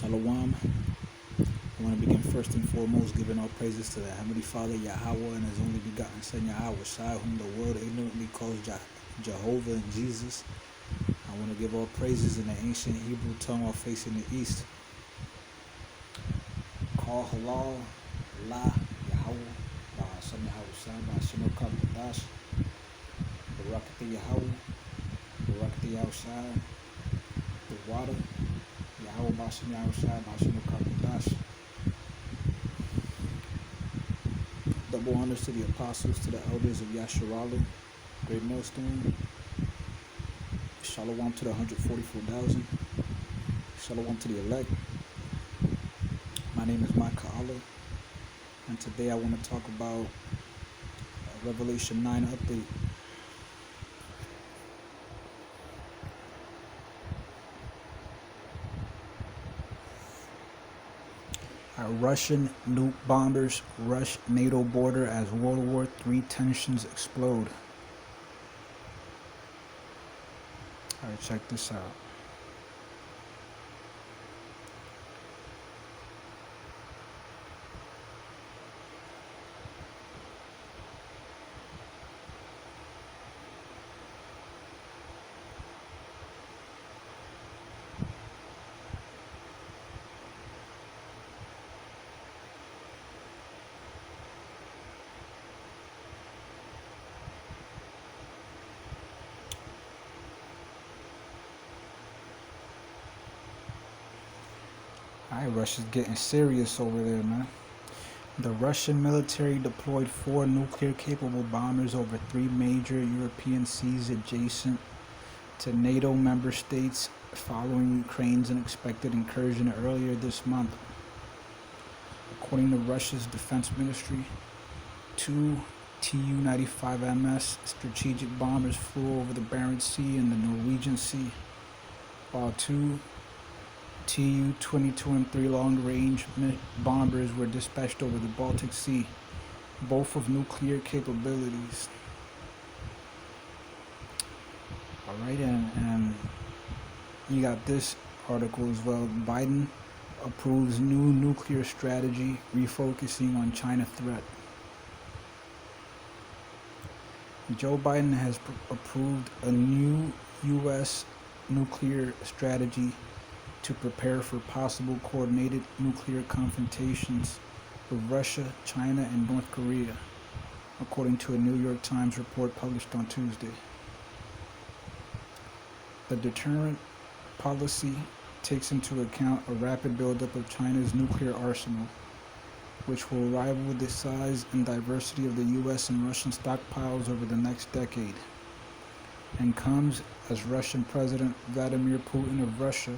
Shalom. I want to begin first and foremost giving all praises to the Heavenly Father, Yahweh, and His only begotten Son, Yahweh Shai, whom the world ignorantly calls Jehovah and Jesus. I want to give all praises in the ancient Hebrew tongue, all facing the east. Call halal, la, Yahweh, Ba'asam Yahweh Shai, Ba'ashim Kadash, Barakati Yahweh, Barakati Yahweh Shai, the water, Yahweh Ba'ashim Yahweh Shai, Ba'ashim Kadash. Double honors to the apostles, to the elders of Yasharala, Greatmillstone. Shalom to the 144,000. Shalom to the elect. My name is Yasharala, and today I want to talk about Revelation 9 update. Russian nuke bombers rush NATO border as World War III tensions explode. Alright, check this out. Alright, Russia's getting serious over there, man. The Russian military deployed 4 nuclear-capable bombers over 3 major European seas adjacent to NATO member states following Ukraine's unexpected incursion earlier this month. According to Russia's defense ministry, 2 Tu-95MS strategic bombers flew over the Barents Sea and the Norwegian Sea, while 2 Tu-22 and 3 long-range bombers were dispatched over the Baltic Sea, both with nuclear capabilities. Alright, and you got this article as well. Biden approves new nuclear strategy, refocusing on China threat. Joe Biden has approved a new U.S. nuclear strategy to prepare for possible coordinated nuclear confrontations with Russia, China, and North Korea, according to a New York Times report published on Tuesday. The deterrent policy takes into account a rapid buildup of China's nuclear arsenal, which will rival the size and diversity of the U.S. and Russian stockpiles over the next decade, and comes as Russian President Vladimir Putin of Russia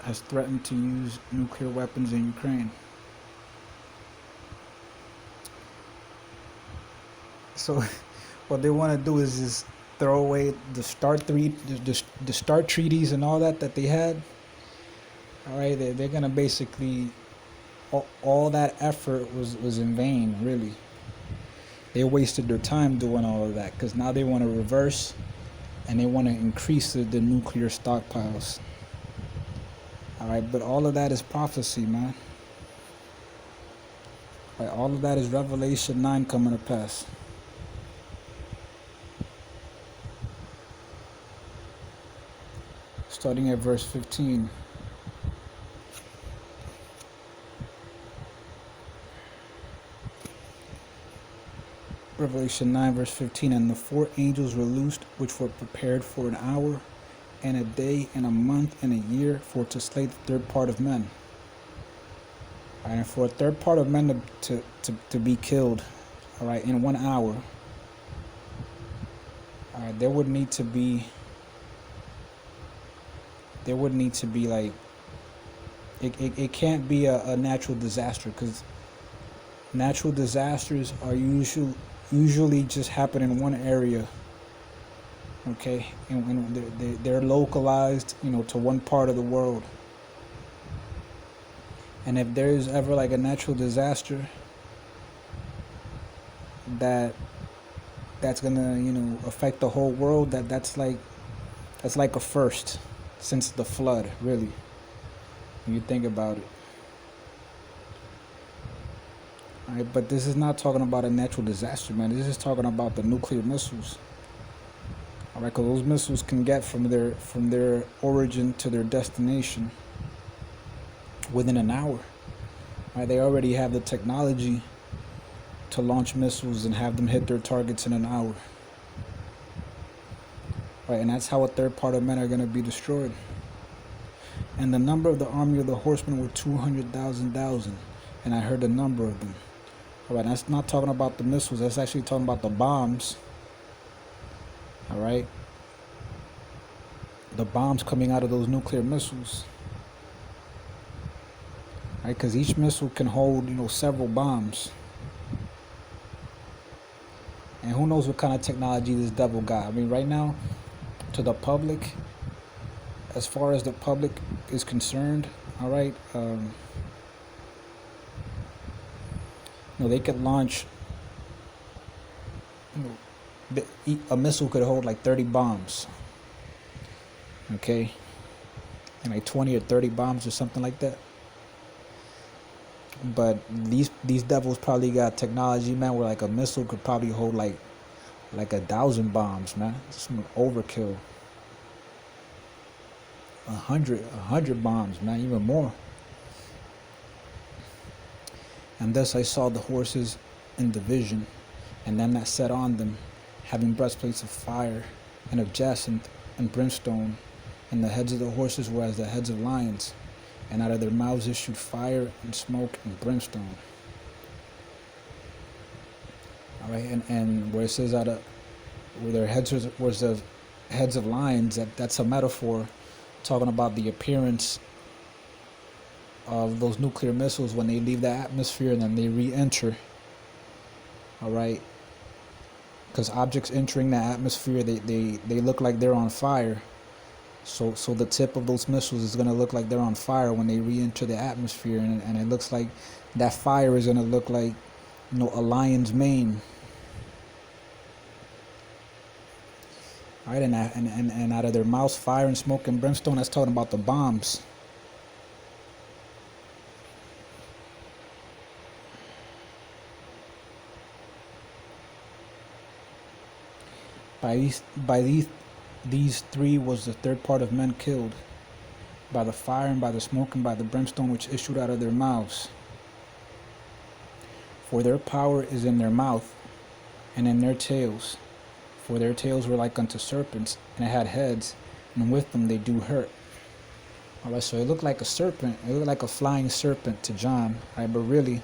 has threatened to use nuclear weapons in Ukraine. So what they want to do is just throw away the START treaties and all that they had. All right, they're gonna basically, all that effort was in vain, really. They wasted their time doing all of that because now they want to reverse and they want to increase the nuclear stockpiles. Alright, but all of that is prophecy, man. Right, all of that is Revelation 9 coming to pass. Starting at verse 15. Revelation 9 verse 15. And the 4 angels were loosed, which were prepared for an hour, and a day, and a month, and a year, for to slay the third part of men. All right, and for a third part of men to be killed, all right, in 1 hour. All right, there would need to be like, it can't be a natural disaster, because natural disasters are usually just happen in one area. Okay, and they're localized, to one part of the world. And if there is ever like a natural disaster that's gonna, affect the whole world, that's like a first since the flood, really. when you think about it. All right, but this is not talking about a natural disaster, man. This is talking about the nuclear missiles. All right, because those missiles can get from their origin to their destination within an hour. All right, they already have the technology to launch missiles and have them hit their targets in an hour. Right, and that's how a third part of men are going to be destroyed. And the number of the army of the horsemen were 200,000, and I heard the number of them. All right, that's not talking about the missiles. That's actually talking about the bombs. All right, the bombs coming out of those nuclear missiles. Right, because each missile can hold, several bombs. And who knows what kind of technology this devil got. I mean, right now, to the public, as far as the public is concerned, all right, they could launch, a missile could hold like 30 bombs, okay, and like 20 or 30 bombs or something like that. But these devils probably got technology, man, where like a missile could probably hold like 1,000 bombs, man. Some overkill. 100 bombs, man, even more. And thus I saw the horses in the vision, and them that sat on them, having breastplates of fire, and of jacinth and brimstone, and the heads of the horses were as the heads of lions, and out of their mouths issued fire and smoke and brimstone. All right, and where it says where their heads was the heads of lions, that's a metaphor talking about the appearance of those nuclear missiles when they leave the atmosphere and then they re-enter. All right, because objects entering the atmosphere, they look like they're on fire. So the tip of those missiles is going to look like they're on fire when they re-enter the atmosphere, and it looks like that fire is going to look like, a lion's mane. All right, and out of their mouths, fire and smoke and brimstone. That's talking about the bombs. By these three was the third part of men killed, by the fire and by the smoke and by the brimstone which issued out of their mouths. For their power is in their mouth and in their tails. For their tails were like unto serpents, and it had heads, and with them they do hurt. All right, so it looked like a serpent. It looked like a flying serpent to John. All right, but really,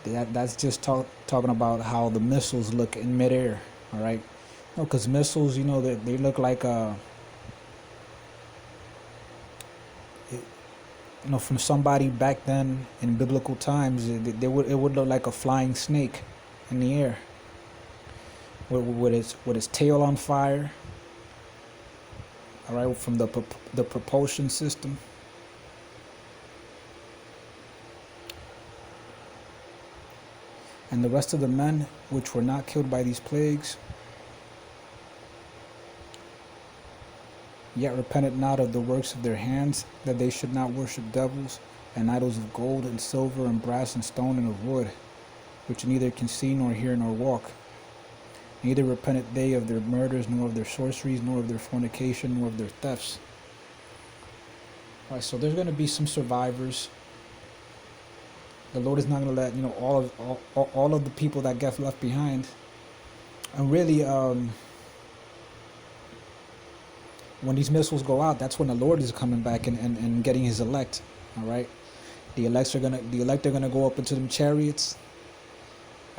that's just talking about how the missiles look in midair. All right, because missiles, they look like from somebody back then in biblical times, it would look like a flying snake in the air, with its tail on fire. All right, from the propulsion system. And the rest of the men which were not killed by these plagues, yet repented not of the works of their hands, that they should not worship devils and idols of gold and silver and brass and stone and of wood, which neither can see nor hear nor walk. Neither repented they of their murders, nor of their sorceries, nor of their fornication, nor of their thefts. All right, so there's going to be some survivors. The Lord is not going to let all of the people that get left behind. And really, when these missiles go out, that's when the Lord is coming back and getting His elect. All right, the elect are gonna go up into them chariots.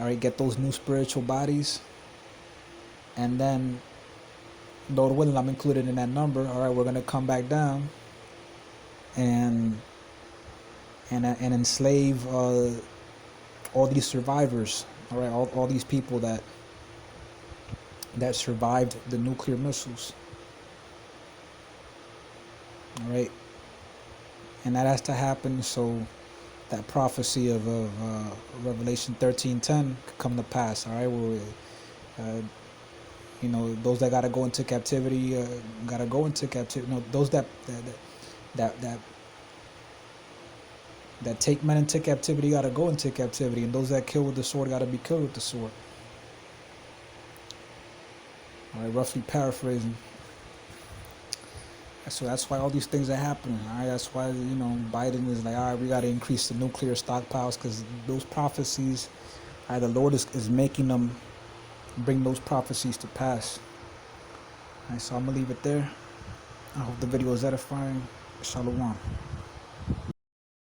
All right, get those new spiritual bodies. And then, Lord willing, I'm included in that number. All right, we're going to come back down and enslave all these survivors. All right, all these people that survived the nuclear missiles. All right, and that has to happen so that prophecy of Revelation 13:10 could come to pass. All right, where those that gotta go into captivity, gotta go into captivity. Those that That take men into captivity gotta go into captivity, and those that kill with the sword gotta be killed with the sword. All right, roughly paraphrasing. So that's why all these things are happening. All right, that's why Biden is like, all right, we gotta increase the nuclear stockpiles because those prophecies, all right, the Lord is making them bring those prophecies to pass. All right, so I'm gonna leave it there. I hope the video is edifying. Shalom.